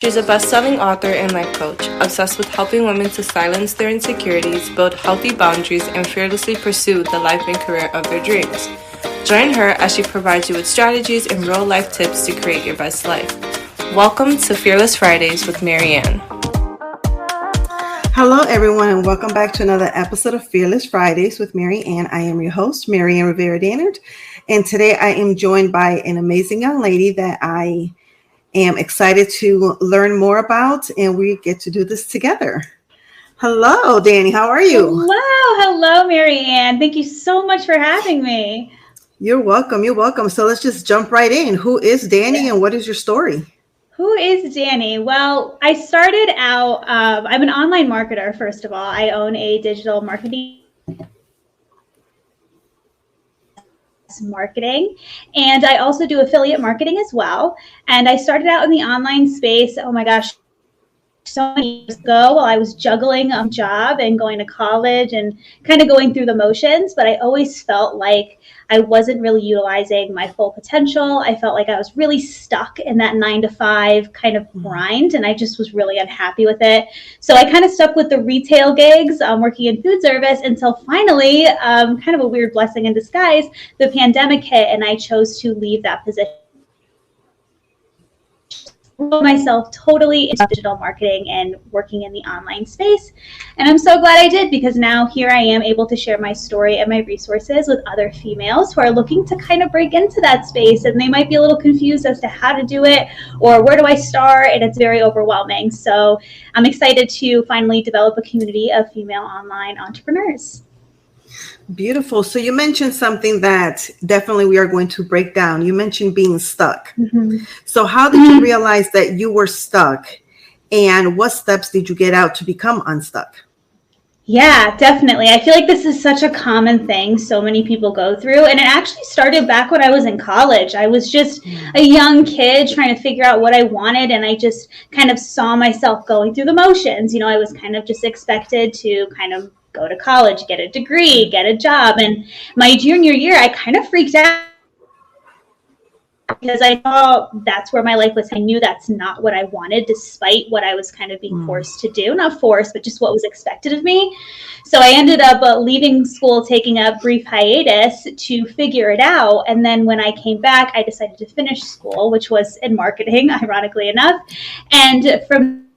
She's a best-selling author and life coach, obsessed with helping women to silence their insecurities, build healthy boundaries, and fearlessly pursue the life and career of their dreams. Join her as she provides you with strategies and real-life tips to create your best life. Welcome to Fearless Fridays with Marianne. Hello, everyone, and welcome back to another episode of Fearless Fridays with Marianne. I am your host, Marianne Rivera-Dannard, and today I am joined by an amazing young lady that I am excited to learn more about, and we get to do this together. Hello, Dani. How are you? Hello, Marianne. Thank you so much for having me. You're welcome. You're welcome. So let's just jump right in. Who is Dani, and what is your story? Who is Dani? Well, I started out, I'm an online marketer, first of all. I own a digital marketing, and I also do affiliate marketing as well. And I started out in the online space, oh my gosh, so many years ago, while I was juggling a job and going to college and kind of going through the motions. But I always felt like I wasn't really utilizing my full potential. I felt like I was really stuck in that 9-to-5 kind of grind, and I just was really unhappy with it. So I kind of stuck with the retail gigs, working in food service, until finally, kind of a weird blessing in disguise, the pandemic hit, and I chose to leave that position. Myself totally into digital marketing and working in the online space. And I'm so glad I did, because now here I am able to share my story and my resources with other females who are looking to kind of break into that space, and they might be a little confused as to how to do it or where do I start, and it's very overwhelming. So I'm excited to finally develop a community of female online entrepreneurs. Beautiful. So you mentioned something that definitely we are going to break down. You mentioned being stuck. Mm-hmm. So how did you realize that you were stuck, and what steps did you get out to become unstuck? Yeah, definitely. I feel like this is such a common thing so many people go through. And it actually started back when I was in college. I was just a young kid trying to figure out what I wanted. And I just kind of saw myself going through the motions. You know, I was kind of just expected to kind of go to college, get a degree, get a job. And my junior year, I kind of freaked out, because I thought that's where my life was. I knew that's not what I wanted, despite what I was kind of being forced to do. Not forced, but just what was expected of me. So I ended up leaving school, taking a brief hiatus to figure it out. And then when I came back, I decided to finish school, which was in marketing, ironically enough. And from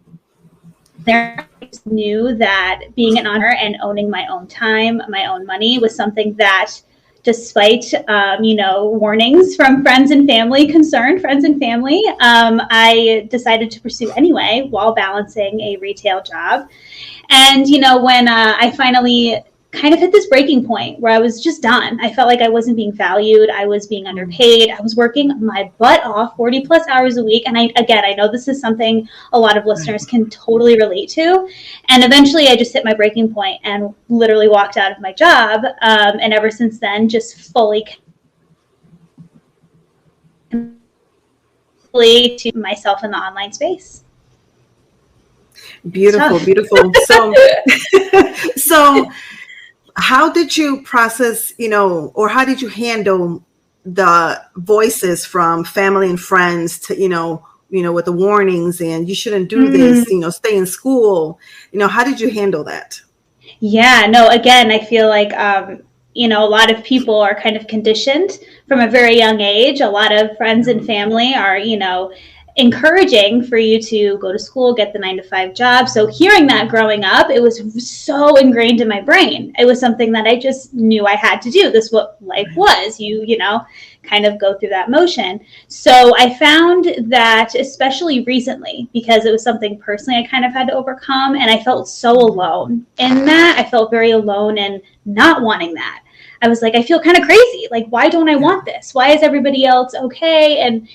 there, I just knew that being an entrepreneur and owning my own time, my own money, was something that, despite, warnings from friends and family, I decided to pursue anyway, while balancing a retail job. And, when I finally kind of hit this breaking point where I was just done, I felt like I wasn't being valued. I was being underpaid. I was working my butt off 40 plus hours a week. And I know this is something a lot of listeners can totally relate to. And eventually I just hit my breaking point and literally walked out of my job. And ever since then, just fully to myself in the online space. Beautiful. So how did you process, or how did you handle the voices from family and friends to, with the warnings and you shouldn't do this, stay in school, how did you handle that? Yeah, no, again, I feel like, a lot of people are kind of conditioned from a very young age. A lot of friends and family are, encouraging for you to go to school, get the 9-to-5 job. So hearing that growing up, it was so ingrained in my brain. It was something that I just knew I had to do. This is what life was. You kind of go through that motion. So I found that, especially recently, because it was something personally I kind of had to overcome, and I felt so alone in that. I felt very alone in not wanting that. I was like, I feel kind of crazy. Like, why don't I want this? Why is everybody else okay? And,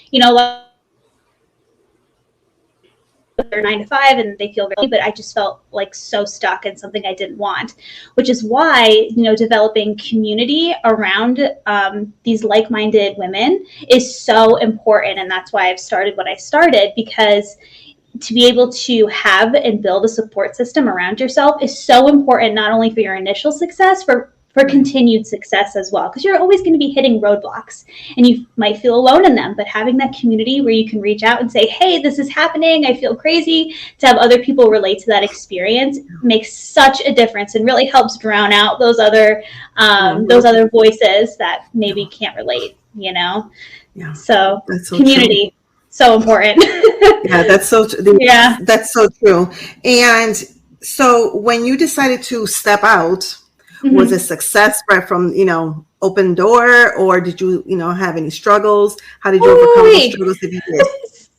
their 9-to-5 and they feel really, but I just felt like so stuck in something I didn't want, which is why, developing community around these like-minded women is so important. And that's why I've started what I started, because to be able to have and build a support system around yourself is so important, not only for your initial success, for for continued success as well, because you're always going to be hitting roadblocks and you might feel alone in them. But having that community where you can reach out and say, hey, this is happening, I feel crazy, to have other people relate to that experience makes such a difference and really helps drown out those other voices that maybe can't relate, you know? Yeah. So community, so important. Yeah, that's so that's so true. And so when you decided to step out, was it success right from, open door, or did you, have any struggles? How did you overcome those struggles if you did?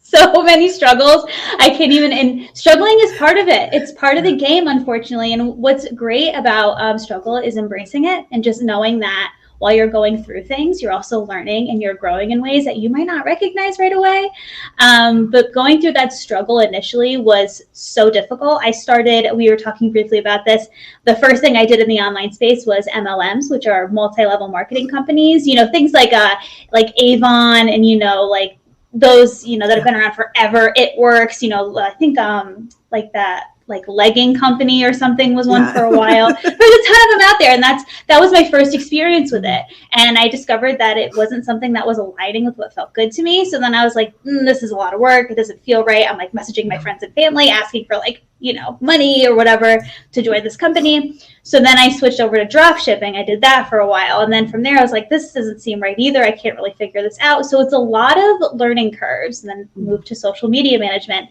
So many struggles. I can't even, and struggling is part of it. It's part of the game, unfortunately. And what's great about struggle is embracing it and just knowing that while you're going through things, you're also learning and you're growing in ways that you might not recognize right away. But going through that struggle initially was so difficult. We were talking briefly about this. The first thing I did in the online space was MLMs, which are multi-level marketing companies, things like Avon and, like those, that have been around forever. It Works, I think like that, like legging company or something was one for a while. There's a ton of them out there. And that was my first experience with it. And I discovered that it wasn't something that was aligning with what felt good to me. So then I was like, this is a lot of work. It doesn't feel right. I'm like messaging my friends and family, asking for money or whatever to join this company. So then I switched over to drop shipping. I did that for a while. And then from there, I was like, this doesn't seem right either. I can't really figure this out. So it's a lot of learning curves, and then moved to social media management.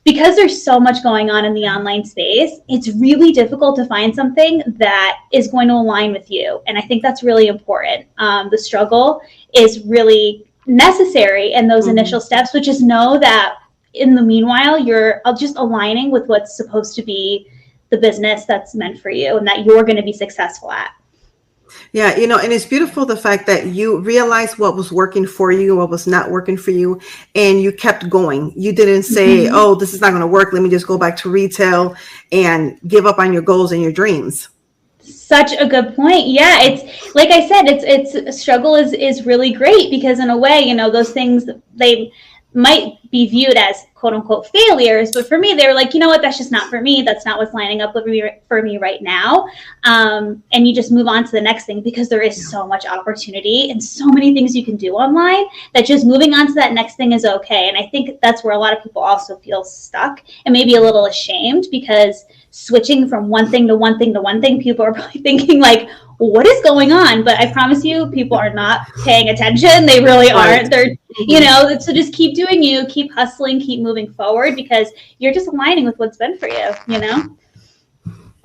Because there's so much going on in the online space, it's really difficult to find something that is going to align with you. And I think that's really important. The struggle is really necessary in those initial steps, but just know that in the meanwhile, you're just aligning with what's supposed to be the business that's meant for you and that you're going to be successful at. Yeah, and it's beautiful the fact that you realized what was working for you, what was not working for you, and you kept going. You didn't say, oh, this is not going to work. Let me just go back to retail and give up on your goals and your dreams. Such a good point. Yeah, it's like I said, it's struggle is really great because in a way, those things, they might be viewed as quote unquote failures, but for me they were like, you know what, that's just not for me, that's not what's lining up with me for me right now. And you just move on to the next thing because there is so much opportunity and so many things you can do online that just moving on to that next thing is okay. And I think that's where a lot of people also feel stuck and maybe a little ashamed, because switching from one thing to one thing to one thing, people are probably thinking like, what is going on? But I promise you, people are not paying attention. They really aren't. They're, so just keep doing you, keep hustling, keep moving forward, because you're just aligning with what's been for you,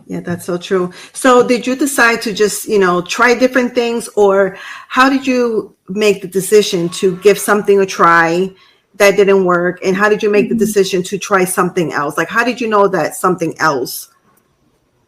Yeah, that's so true. So did you decide to just, try different things, or how did you make the decision to give something a try that didn't work? And how did you make the decision to try something else? Like, how did you know that something else?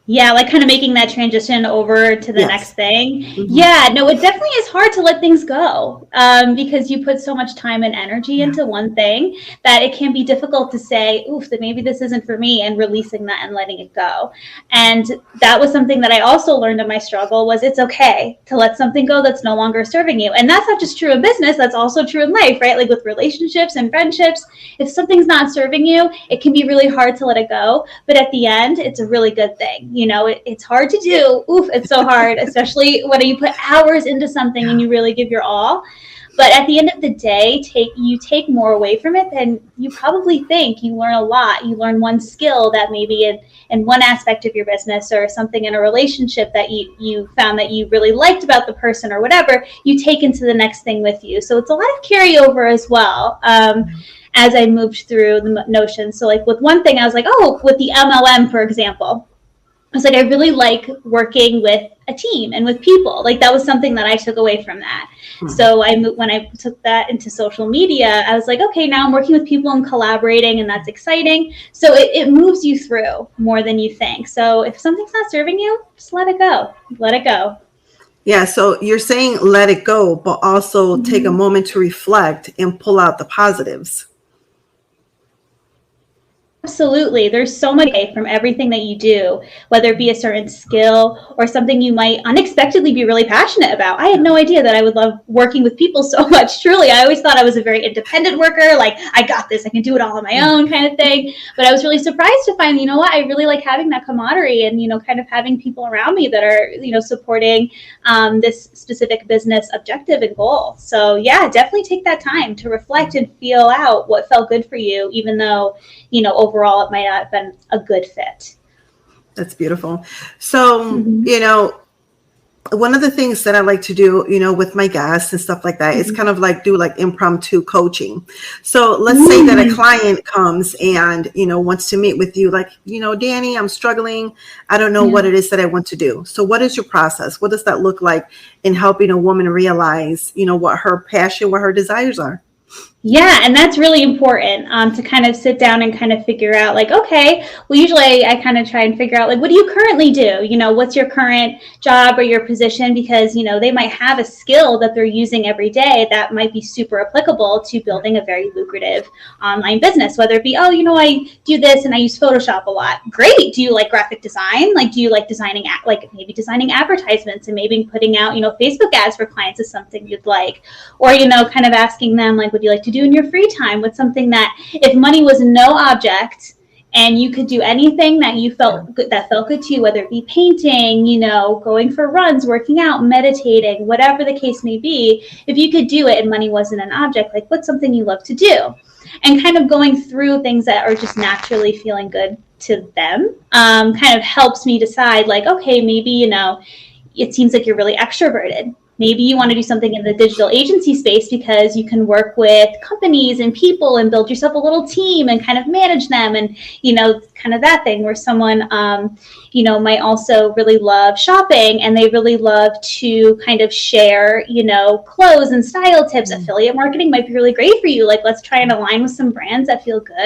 Yeah, like kind of making that transition over to the next thing. Yeah, no, it definitely is hard to let things go because you put so much time and energy into one thing that it can be difficult to say, oof, that maybe this isn't for me, and releasing that and letting it go. And that was something that I also learned in my struggle, was it's okay to let something go that's no longer serving you. And that's not just true in business, that's also true in life, right? Like with relationships and friendships, if something's not serving you, it can be really hard to let it go. But at the end, it's a really good thing. It's hard to do. Oof, it's so hard, especially when you put hours into something and you really give your all. But at the end of the day, you take more away from it than you probably think. You learn a lot. You learn one skill that maybe in one aspect of your business, or something in a relationship that you found that you really liked about the person or whatever, you take into the next thing with you. So it's a lot of carryover as well. As I moved through the notion. So like with one thing, I was like, oh, with the MLM, for example, I was like, I really like working with a team and with people. Like that was something that I took away from that. So when I took that into social media, I was like, okay, now I'm working with people and collaborating, and that's exciting. So it moves you through more than you think. So if something's not serving you, just let it go. Let it go. Yeah. So you're saying let it go, but also take a moment to reflect and pull out the positives. Absolutely. There's so much from everything that you do, whether it be a certain skill or something you might unexpectedly be really passionate about. I had no idea that I would love working with people so much. Truly, I always thought I was a very independent worker, like I got this, I can do it all on my own kind of thing. But I was really surprised to find, you know what, I really like having that camaraderie and, you know, kind of having people around me that are, you know, supporting this specific business objective and goal. So yeah, definitely take that time to reflect and feel out what felt good for you, even though, you know, overall it might not have been a good fit. That's beautiful. So, you know, one of the things that I like to do, you know, with my guests and stuff like that, is kind of like do like impromptu coaching. So let's say that a client comes and, you know, wants to meet with you, like, you know, Dani, I'm struggling. I don't know what it is that I want to do. So what is your process? What does that look like in helping a woman realize, you know, what her passion, what her desires are? Yeah, and that's really important to kind of sit down and kind of figure out like, okay, well, usually I kind of try and figure out like, what do you currently do? You know, what's your current job or your position? Because, you know, they might have a skill that they're using every day that might be super applicable to building a very lucrative online business, whether it be, oh, you know, I do this and I use Photoshop a lot. Great. Do you like graphic design? Like, do you like designing, like maybe designing advertisements and maybe putting out, you know, Facebook ads for clients is something you'd like, or, you know, kind of asking them like, would you like to do in your free time? What's something that if money was no object and you could do anything that you felt good, that felt good to you, whether it be painting, you know, going for runs, working out, meditating, whatever the case may be, if you could do it and money wasn't an object, like what's something you love to do? And kind of going through things that are just naturally feeling good to them kind of helps me decide like, okay, maybe, you know, it seems like you're really extroverted. Maybe you want to do something in the digital agency space because you can work with companies and people and build yourself a little team and kind of manage them. And, you know, kind of that thing where someone, you know, might also really love shopping and they really love to kind of share, you know, clothes and style tips. Affiliate marketing might be really great for you. Like, let's try and align with some brands that feel good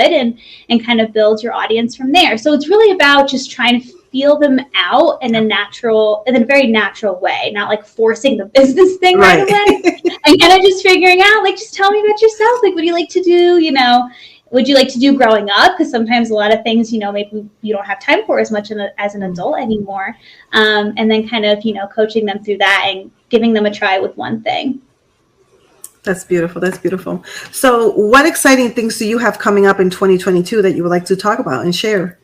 and kind of build your audience from there. So it's really about just trying to feel them out in a very natural way, not like forcing the business thing right away. And kind of just figuring out, like, just tell me about yourself. Like, what do you like to do? You know, would you like to do growing up? Because sometimes a lot of things, you know, maybe you don't have time for as much as an adult anymore. And then kind of, you know, coaching them through that and giving them a try with one thing. That's beautiful. That's beautiful. So what exciting things do you have coming up in 2022 that you would like to talk about and share?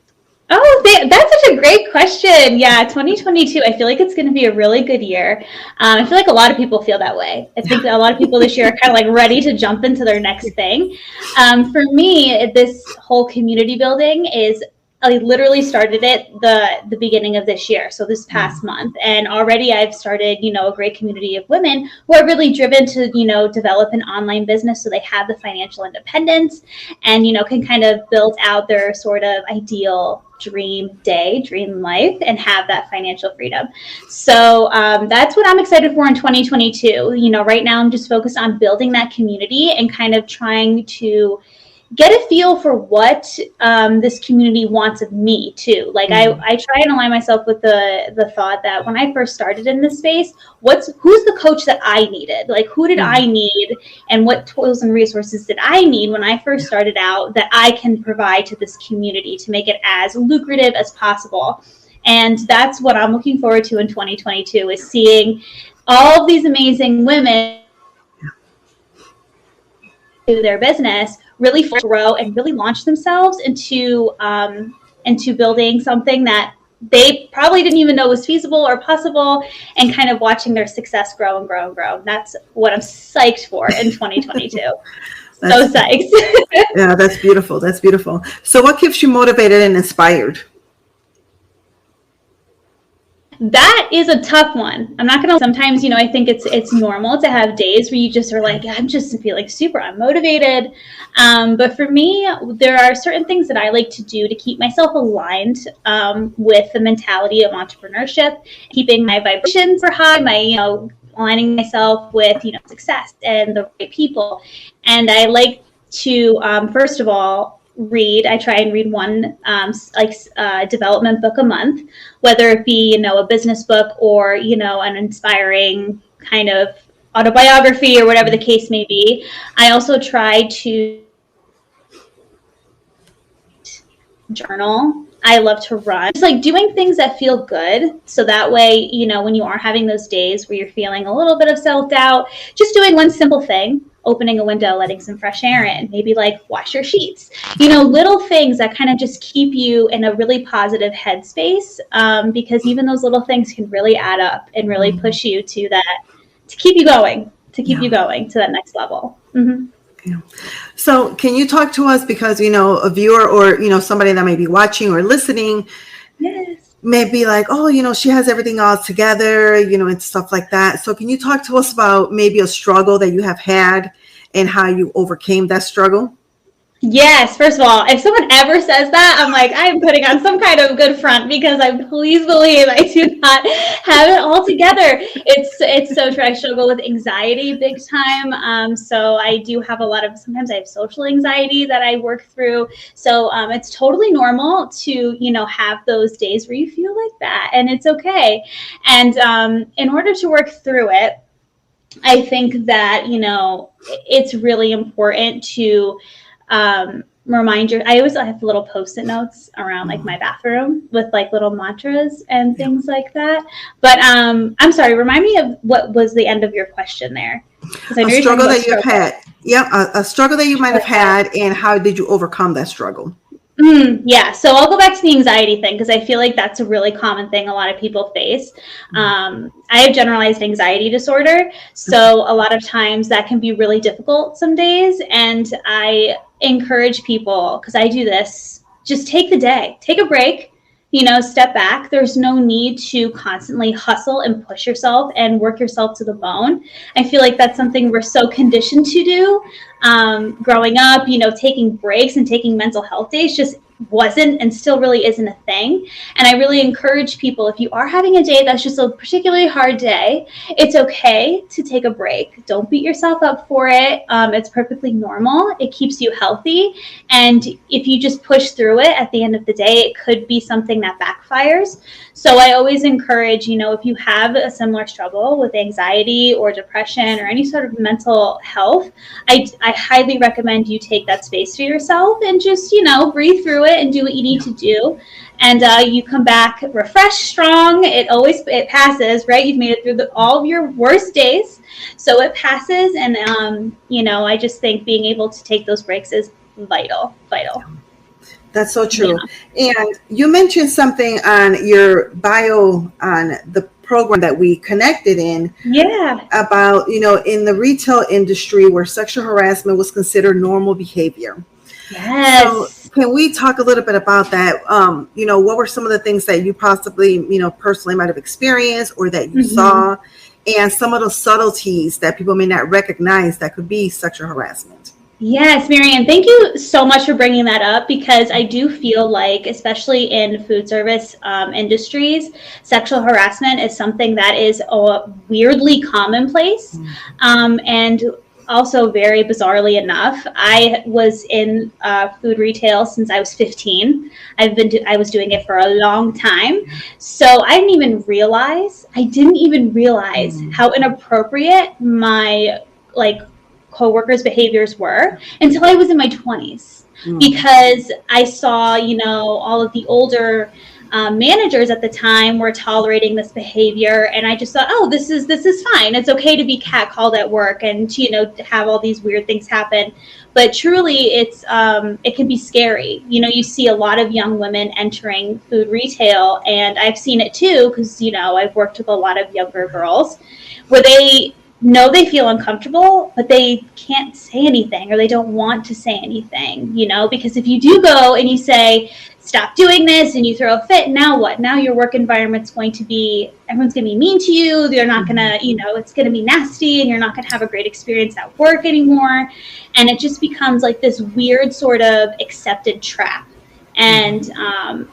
Oh, that's such a great question. Yeah, 2022, I feel like it's going to be a really good year. I feel like a lot of people feel that way. I think that a lot of people this year are kind of like ready to jump into their next thing. For me, this whole community building is, I literally started it the beginning of this year, so this past month, and already I've started, you know, a great community of women who are really driven to, you know, develop an online business so they have the financial independence and, you know, can kind of build out their sort of ideal dream life and have that financial freedom. So that's what I'm excited for in 2022. You know, right now I'm just focused on building that community and kind of trying to get a feel for what this community wants of me too. Like I try and align myself with the thought that when I first started in this space, who's the coach that I needed? Like, who did I need and what tools and resources did I need when I first started out that I can provide to this community to make it as lucrative as possible? And that's what I'm looking forward to in 2022, is seeing all of these amazing women do their business really grow and really launch themselves into building something that they probably didn't even know was feasible or possible, and kind of watching their success grow and grow and grow. That's what I'm psyched for in 2022. So psyched. Yeah, that's beautiful. That's beautiful. So what keeps you motivated and inspired? That is a tough one. I'm not gonna. Sometimes, you know, I think it's normal to have days where you just are like, I'm just feeling super unmotivated. But for me, there are certain things that I like to do to keep myself aligned with the mentality of entrepreneurship, keeping my vibrations for high, aligning myself with, you know, success and the right people. And I like to first of all read. I try and read one development book a month, whether it be, you know, a business book or, you know, an inspiring kind of autobiography or whatever the case may be. I also try to journal. I love to run. Just like doing things that feel good. So that way, you know, when you are having those days where you're feeling a little bit of self-doubt, just doing one simple thing, opening a window, letting some fresh air in, maybe like wash your sheets, you know, little things that kind of just keep you in a really positive headspace. Because even those little things can really add up and really push you to that, to keep you going, you going to that next level. Mm-hmm. Yeah. So can you talk to us, because, you know, a viewer or, you know, somebody that may be watching or listening may be like, oh, you know, she has everything all together, you know, and stuff like that. So can you talk to us about maybe a struggle that you have had and how you overcame that struggle? Yes, first of all, if someone ever says that, I'm like, I'm putting on some kind of good front, because I please believe I do not have it all together. It's so true. I struggle with anxiety big time. So I do have sometimes I have social anxiety that I work through. So it's totally normal to, you know, have those days where you feel like that, and it's okay. And in order to work through it, I think that, you know, it's really important to remind I always have little post-it notes around like my bathroom with like little mantras and things like that. But I'm sorry, remind me of what was the end of your question there. A struggle that you've had. Yeah, a struggle that you might have had, and how did you overcome that struggle? Yeah, so I'll go back to the anxiety thing, because I feel like that's a really common thing a lot of people face. I have generalized anxiety disorder, so a lot of times that can be really difficult some days, and I encourage people, because I do this, just take the day, take a break, you know, step back. There's no need to constantly hustle and push yourself and work yourself to the bone. I feel like that's something we're so conditioned to do. Growing up, you know, taking breaks and taking mental health days just wasn't and still really isn't a thing. And I really encourage people, if you are having a day that's just a particularly hard day, it's okay to take a break. Don't beat yourself up for it. It's perfectly normal. It keeps you healthy. And if you just push through it, at the end of the day, it could be something that backfires. So I always encourage, you know, if you have a similar struggle with anxiety or depression or any sort of mental health, I highly recommend you take that space for yourself and just, you know, breathe through it and do what you need to do. And you come back refreshed, strong. It passes, right? You've made it through all of your worst days. So it passes. And, you know, I just think being able to take those breaks is vital. That's so true. Yeah. And you mentioned something on your bio on the program that we connected in. Yeah. About, you know, in the retail industry where sexual harassment was considered normal behavior. Yes. So can we talk a little bit about that? You know, what were some of the things that you possibly, you know, personally might have experienced or that you saw, and some of those subtleties that people may not recognize that could be sexual harassment? Yes, Marianne, thank you so much for bringing that up, because I do feel like, especially in food service industries, sexual harassment is something that is weirdly commonplace. And also, very bizarrely enough, I was in food retail since I was 15. I was doing it for a long time. So I didn't even realize how inappropriate my coworkers' behaviors were until I was in my 20s, because I saw, you know, all of the older managers at the time were tolerating this behavior, and I just thought, oh, this is fine. It's okay to be catcalled at work and to, you know, have all these weird things happen. But truly, it can be scary. You know, you see a lot of young women entering food retail, and I've seen it too, because, you know, I've worked with a lot of younger girls where they know they feel uncomfortable, but they can't say anything, or they don't want to say anything, you know, because if you do go and you say, stop doing this, and you throw a fit, now what? Now your work environment's going to be, everyone's going to be mean to you. They're not going to, you know, it's going to be nasty, and you're not going to have a great experience at work anymore. And it just becomes like this weird sort of accepted trap. And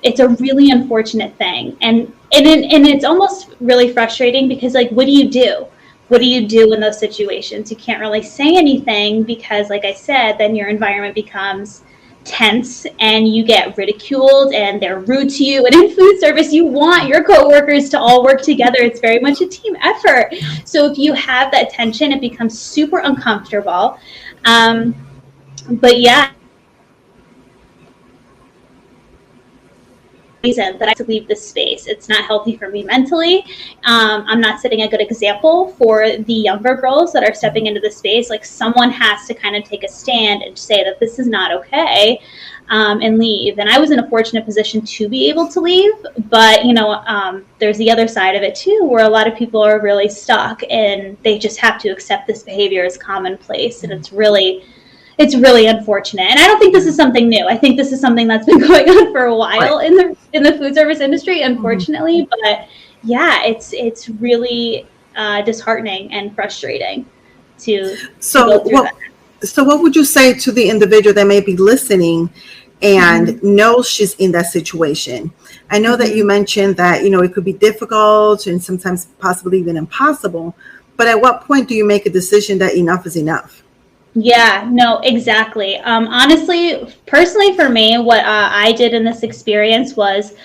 it's a really unfortunate thing. And it's almost really frustrating, because, like, what do you do? What do you do in those situations? You can't really say anything, because, like I said, then your environment becomes tense and you get ridiculed and they're rude to you. And in food service, you want your coworkers to all work together. It's very much a team effort. So if you have that tension, it becomes super uncomfortable. But yeah. reason that I have to leave this space. It's not healthy for me mentally. I'm not setting a good example for the younger girls that are stepping into the space. Like, someone has to kind of take a stand and say that this is not okay, and leave. And I was in a fortunate position to be able to leave, but there's the other side of it too, where a lot of people are really stuck and they just have to accept this behavior as commonplace, and it's really unfortunate. And I don't think this is something new. I think this is something that's been going on for a while in the food service industry, unfortunately. But yeah, it's really disheartening and frustrating to go through that. So what would you say to the individual that may be listening and knows she's in that situation? I know that you mentioned that, it could be difficult and sometimes possibly even impossible, but at what point do you make a decision that enough is enough? Yeah, no, exactly. Honestly, personally for me, what I did in this experience was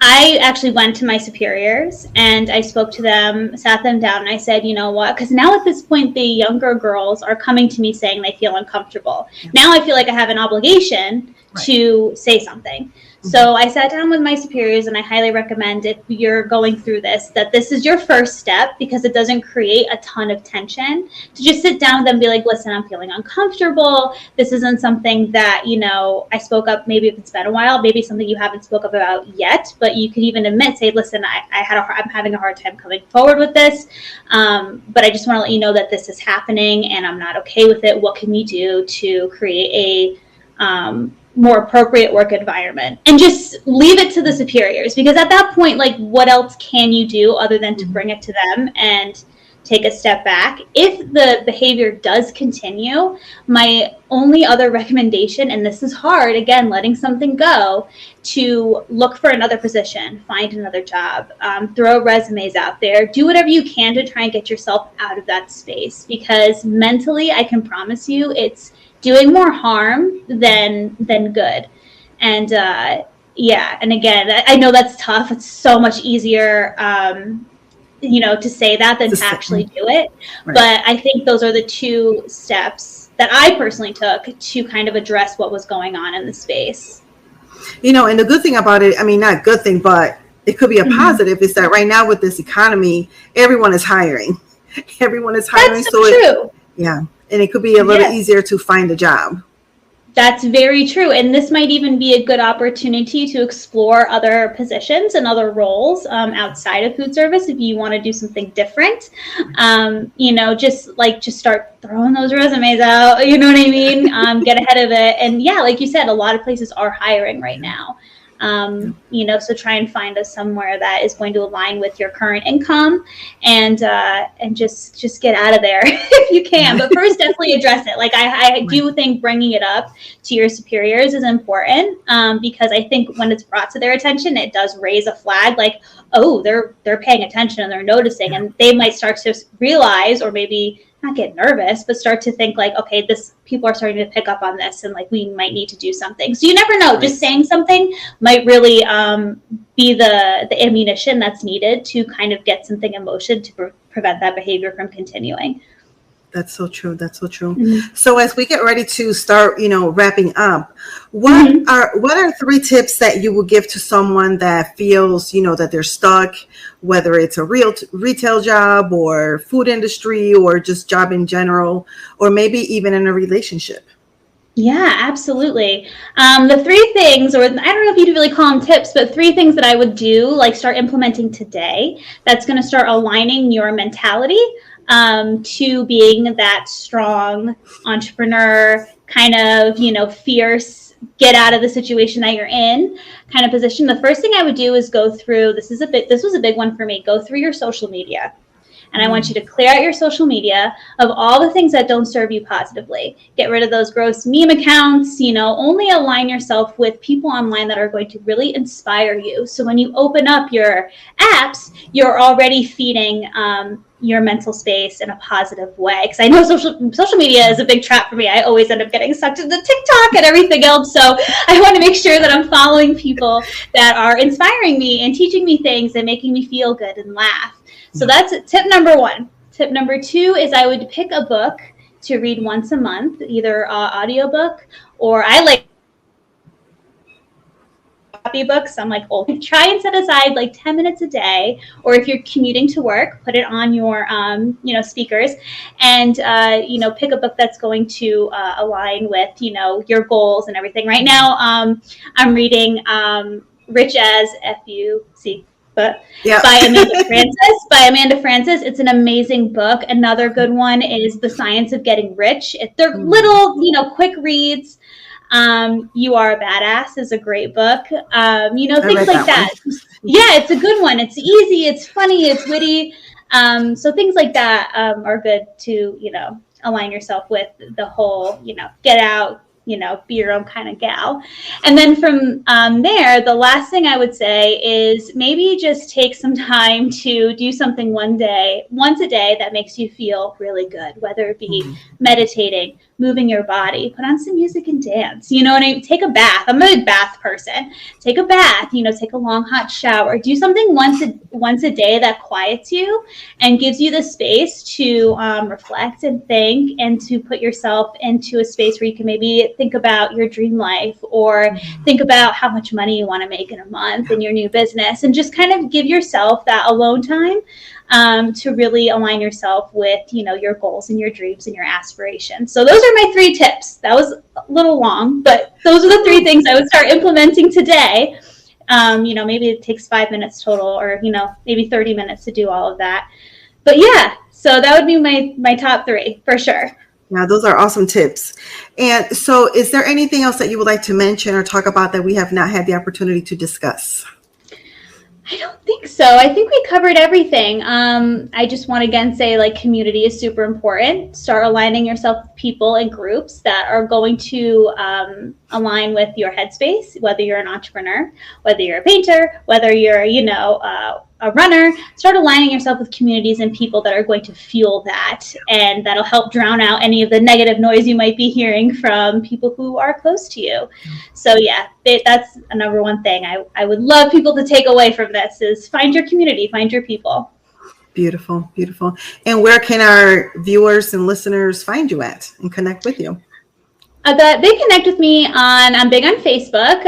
I actually went to my superiors and I spoke to them, sat them down, and I said, you know what? Because now at this point, the younger girls are coming to me saying they feel uncomfortable. Yeah. Now I feel like I have an obligation to say something. So I sat down with my superiors, and I highly recommend, if you're going through this, that this is your first step, because it doesn't create a ton of tension, to just sit down with them and be like, listen, I'm feeling uncomfortable. This isn't something that, I spoke up, maybe if it's been a while, maybe something you haven't spoke up about yet, but you could even admit, say, listen, I'm having a hard time coming forward with this, but I just want to let you know that this is happening and I'm not okay with it. What can we do to create a more appropriate work environment? And just leave it to the superiors, because at that point, like, what else can you do other than to bring it to them and take a step back? If the behavior does continue, my only other recommendation, and this is hard, again, letting something go, to look for another position, find another job, throw resumes out there, do whatever you can to try and get yourself out of that space, because mentally, I can promise you, it's doing more harm than good. And and again, I know that's tough. It's so much easier to say that than to actually do it. Right. But I think those are the two steps that I personally took to kind of address what was going on in the space. And the good thing about it, I mean, not good thing, but it could be a positive, is that right now with this economy, everyone is hiring. Everyone is hiring. That's so true. And it could be a little easier to find a job. That's very true. And this might even be a good opportunity to explore other positions and other roles outside of food service if you want to do something different. Just start throwing those resumes out, you know what I mean? Get ahead of it. And yeah, like you said, a lot of places are hiring right now. So try and find us somewhere that is going to align with your current income, and just get out of there if you can. But first, definitely address it. Like I do think bringing it up to your superiors is important, because I think when it's brought to their attention, it does raise a flag. Like, oh, they're paying attention and they're noticing, and they might start to realize, or maybe not get nervous, but start to think like, okay, people are starting to pick up on this, and like we might need to do something. So you never know. Right. Just saying something might really be the ammunition that's needed to kind of get something in motion to prevent that behavior from continuing. That's so true. That's so true. Mm-hmm. So as we get ready to start, wrapping up, what are 3 tips that you would give to someone that feels, that they're stuck, whether it's a real retail job or food industry or just job in general, or maybe even in a relationship? Yeah, absolutely. The 3 things, or I don't know if you'd really call them tips, but 3 things that I would do, like start implementing today, that's going to start aligning your mentality to being that strong entrepreneur, kind of, fierce, get out of the situation that you're in kind of position. The first thing I would do is go through, this was a big one for me, go through your social media. And I want you to clear out your social media of all the things that don't serve you positively. Get rid of those gross meme accounts, only align yourself with people online that are going to really inspire you. So when you open up your apps, you're already feeding your mental space in a positive way. Because I know social media is a big trap for me. I always end up getting sucked into TikTok and everything else. So I want to make sure that I'm following people that are inspiring me and teaching me things and making me feel good and laugh. So that's tip number 1. Tip number 2 is I would pick a book to read once a month, either audiobook, or I like copybooks. I'm like, oh, try and set aside like 10 minutes a day, or if you're commuting to work, put it on your, speakers, and, pick a book that's going to align with, your goals and everything. Right now, I'm reading Rich as F-U-C. But by Amanda Frances. It's an amazing book. Another good one is The Science of Getting Rich. They're little, quick reads. You Are a Badass is a great book. Things like that. Yeah, it's a good one. It's easy, it's funny, it's witty. So things like that are good to, align yourself with the whole, get out, be your own kind of gal. And then from there, the last thing I would say is maybe just take some time to do something once a day that makes you feel really good, whether it be meditating, moving your body, put on some music and dance. You know what I mean? Take a bath. I'm a big bath person. Take a bath, take a long hot shower. Do something once a day that quiets you and gives you the space to reflect and think, and to put yourself into a space where you can maybe think about your dream life, or think about how much money you want to make in a month in your new business, and just kind of give yourself that alone time to really align yourself with, your goals and your dreams and your aspirations. So those are my 3 tips. That was a little long, but those are the 3 things I would start implementing today. Maybe it takes 5 minutes total, or, maybe 30 minutes to do all of that. But yeah, so that would be my top 3 for sure. Yeah, those are awesome tips. And so is there anything else that you would like to mention or talk about that we have not had the opportunity to discuss? I don't think so. I think we covered everything. I just want to again say, like, community is super important. Start aligning yourself with people and groups that are going to align with your headspace, whether you're an entrepreneur, whether you're a painter, whether you're, a runner. Start aligning yourself with communities and people that are going to fuel that, and that'll help drown out any of the negative noise you might be hearing from people who are close to you. So yeah, that's a number one thing I would love people to take away from this is find your community, find your people. Beautiful, beautiful. And where can our viewers and listeners find you at and connect with you? They connect with me I'm big on Facebook.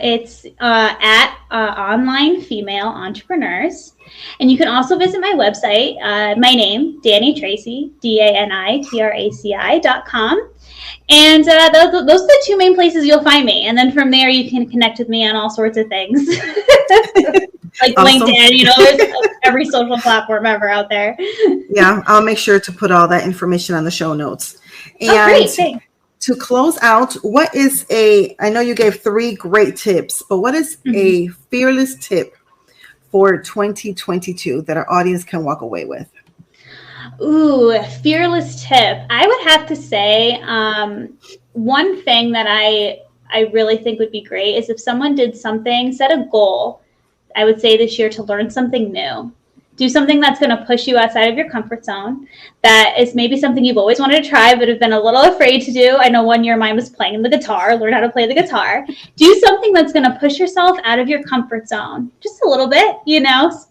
It's at Online Female Entrepreneurs. And you can also visit my website, my name, Dani Traci, DaniTraci.com. And those are the 2 main places you'll find me. And then from there, you can connect with me on all sorts of things. Like awesome. LinkedIn, there's every social platform ever out there. Yeah, I'll make sure to put all that information on the show notes. And great, thanks. To close out, I know you gave 3 great tips, but what is a fearless tip for 2022 that our audience can walk away with? Ooh, fearless tip. I would have to say one thing that I really think would be great is if someone did something, set a goal, I would say this year, to learn something new. Do something that's going to push you outside of your comfort zone. That is maybe something you've always wanted to try, but have been a little afraid to do. I know one year mine was playing the guitar, learn how to play the guitar. Do something that's going to push yourself out of your comfort zone. Just a little bit,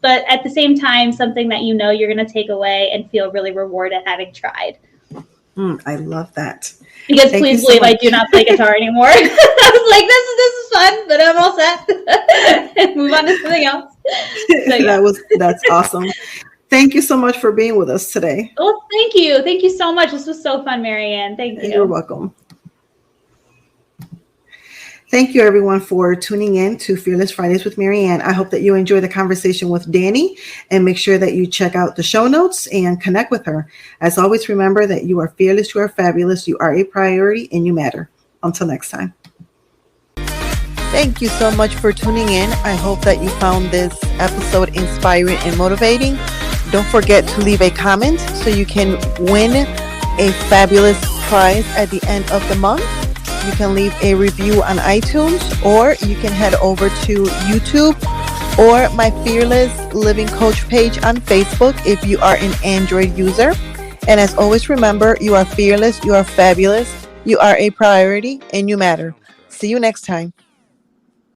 but at the same time, something that you're going to take away and feel really rewarded having tried. I love that. Because please believe I do not play guitar anymore. I was like, this is fun, but I'm all set. Move on to something else. So, yeah. That's awesome. Thank you so much for being with us today. Well, thank you. Thank you so much. This was so fun, Marianne. Thank you. You're welcome. Thank you, everyone, for tuning in to Fearless Fridays with Marianne. I hope that you enjoy the conversation with Dani, and make sure that you check out the show notes and connect with her. As always, remember that you are fearless, you are fabulous, you are a priority, and you matter. Until next time. Thank you so much for tuning in. I hope that you found this episode inspiring and motivating. Don't forget to leave a comment so you can win a fabulous prize at the end of the month. You can leave a review on iTunes, or you can head over to YouTube or my Fearless Living Coach page on Facebook if you are an Android user. And as always, remember, you are fearless, you are fabulous, you are a priority, and you matter. See you next time.